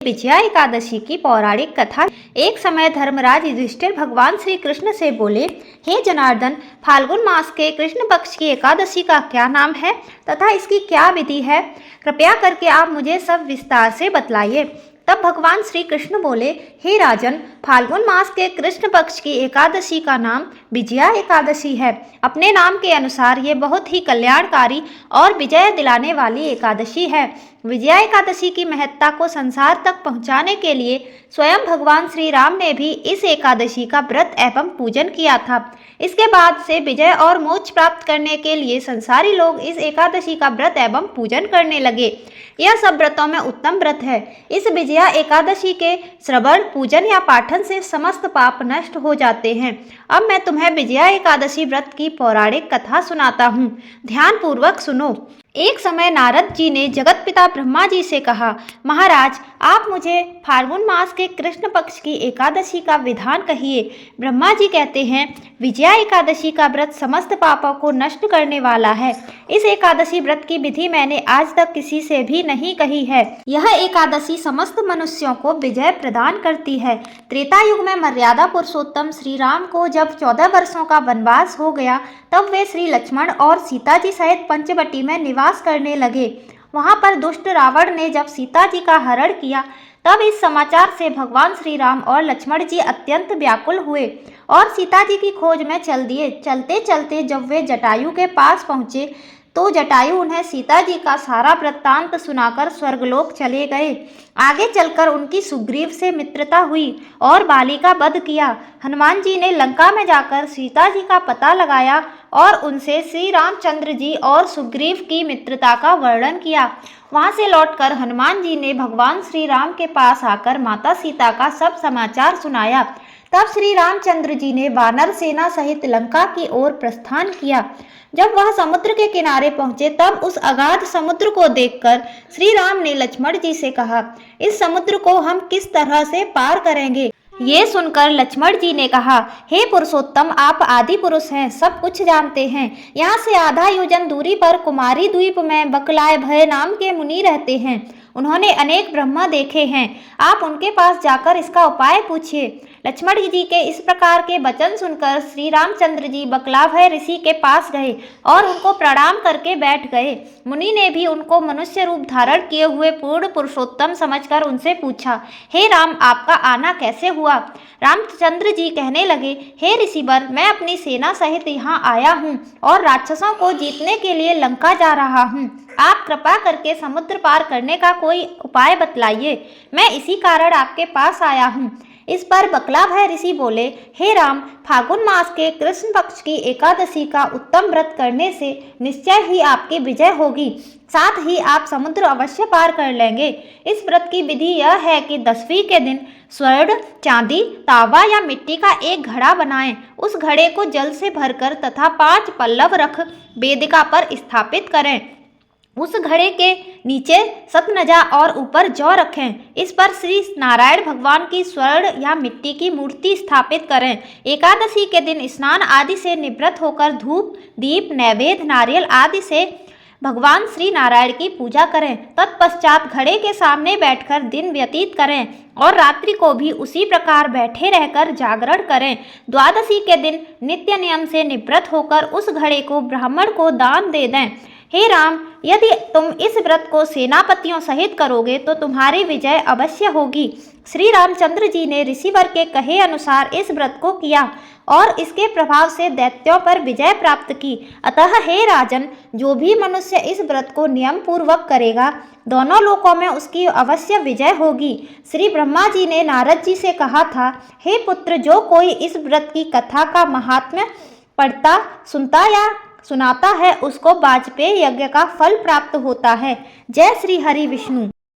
विजया एकादशी की पौराणिक कथा। एक समय धर्मराज युधिष्ठिर भगवान श्री कृष्ण से बोले, हे जनार्दन, फाल्गुन मास के कृष्ण पक्ष की एकादशी का क्या नाम है तथा इसकी क्या विधि है? कृपया करके आप मुझे सब विस्तार से बतलाइए। तब भगवान श्री कृष्ण बोले, हे राजन, फाल्गुन मास के कृष्ण पक्ष की एकादशी का नाम विजया एकादशी है। अपने नाम के अनुसार ये बहुत ही कल्याणकारी और विजय दिलाने वाली एकादशी है। विजया एकादशी की महत्ता को संसार तक पहुंचाने के लिए स्वयं भगवान श्री राम ने भी इस एकादशी का व्रत एवं पूजन किया था। इसके बाद से विजय और मोक्ष प्राप्त करने के लिए संसारी लोग इस एकादशी का व्रत एवं पूजन करने लगे। यह सब व्रतों में उत्तम व्रत है। इस विजया एकादशी के श्रवण, पूजन या पाठन से समस्त पाप नष्ट हो जाते हैं। अब मैं तुम्हें विजया एकादशी व्रत की पौराणिक कथा सुनाता हूँ। ध्यान पूर्वक सुनो। एक समय नारद जी ने जगत पिता ब्रह्मा जी से कहा, महाराज, आप मुझे फाल्गुन मास के कृष्ण पक्ष की एकादशी का विधान कहिए। ब्रह्मा जी कहते हैं, विजया एकादशी का व्रत समस्त पापों को नष्ट करने वाला है। इस एकादशी व्रत की विधि मैंने आज तक किसी से भी नहीं कही है। यह एकादशी समस्त मनुष्यों को विजय प्रदान करती है। त्रेता युग में मर्यादा पुरुषोत्तम श्री राम को जब 14 वर्षों का वनवास हो गया, तब वे श्री लक्ष्मण और सीता जी सहित पंचवटी में निवास करने लगे। वहां पर दुष्ट रावण ने जब सीता जी का हरण किया, तब इस समाचार से भगवान श्री राम और लक्ष्मण जी अत्यंत व्याकुल हुए और सीता जी की खोज में चल दिए। चलते चलते जब वे जटायु के पास पहुंचे, तो जटायु उन्हें सीता जी का सारा वृत्तांत सुनाकर स्वर्गलोक चले गए। आगे चलकर उनकी सुग्रीव से मित्रता हुई और बाली का वध किया। हनुमान जी ने लंका में जाकर सीता जी का पता लगाया और उनसे श्री रामचंद्र जी और सुग्रीव की मित्रता का वर्णन किया। वहां से लौटकर हनुमान जी ने भगवान श्री राम के पास आकर माता सीता का सब समाचार सुनाया। तब श्री रामचंद्र जी ने वानर सेना सहित लंका की ओर प्रस्थान किया। जब वह समुद्र के किनारे पहुंचे, तब उस अगाध समुद्र को देखकर श्री राम ने लक्ष्मण जी से कहा, इस समुद्र को हम किस तरह से पार करेंगे? ये सुनकर लक्ष्मण जी ने कहा, हे पुरुषोत्तम, आप आदि पुरुष हैं, सब कुछ जानते हैं। यहाँ से आधा योजन दूरी पर कुमारी द्वीप में बकलाय भय नाम के मुनि रहते हैं। उन्होंने अनेक ब्रह्मा देखे हैं। आप उनके पास जाकर इसका उपाय पूछिए। लक्ष्मण जी के इस प्रकार के वचन सुनकर श्री रामचंद्र जी बकलाभय ऋषि के पास गए और उनको प्रणाम करके बैठ गए। मुनि ने भी उनको मनुष्य रूप धारण किए हुए पूर्ण पुरुषोत्तम समझकर उनसे पूछा, हे राम, आपका आना कैसे हुआ? रामचंद्र जी कहने लगे, हे ऋषिवर, मैं अपनी सेना सहित यहाँ आया हूँ और राक्षसों को जीतने के लिए लंका जा रहा हूँ। आप कृपा करके समुद्र पार करने का कोई उपाय बतलाइए। मैं इसी कारण आपके पास आया हूँ। इस पर बकलाभय ऋषि बोले, हे राम, फाल्गुन मास के कृष्ण पक्ष की एकादशी का उत्तम व्रत करने से निश्चय ही आपकी विजय होगी। साथ ही आप समुद्र अवश्य पार कर लेंगे। इस व्रत की विधि यह है कि 10वीं के दिन स्वर्ण, चांदी, तांबा या मिट्टी का एक घड़ा बनाएं। उस घड़े को जल से भरकर तथा 5 पल्लव रख वेदिका पर स्थापित करें। उस घड़े के नीचे सतनजा और ऊपर जौ रखें। इस पर श्री नारायण भगवान की स्वर्ण या मिट्टी की मूर्ति स्थापित करें। एकादशी के दिन स्नान आदि से निवृत्त होकर धूप, दीप, नैवेद्य, नारियल आदि से भगवान श्री नारायण की पूजा करें। तत्पश्चात घड़े के सामने बैठकर दिन व्यतीत करें और रात्रि को भी उसी प्रकार बैठे रहकर जागरण करें। द्वादशी के दिन नित्य नियम से निवृत्त होकर उस घड़े को ब्राह्मण को दान दे दें। हे राम, यदि तुम इस व्रत को सेनापतियों सहित करोगे तो तुम्हारी विजय अवश्य होगी। श्री रामचंद्र जी ने ऋषिवर के कहे अनुसार इस व्रत को किया और इसके प्रभाव से दैत्यों पर विजय प्राप्त की। अतः हे राजन, जो भी मनुष्य इस व्रत को नियम पूर्वक करेगा, दोनों लोकों में उसकी अवश्य विजय होगी। श्री ब्रह्मा जी ने नारद जी से कहा था, हे पुत्र, जो कोई इस व्रत की कथा का महात्म्य पढ़ता, सुनता या सुनाता है, उसको वाजपेय यज्ञ का फल प्राप्त होता है। जय श्री हरि विष्णु।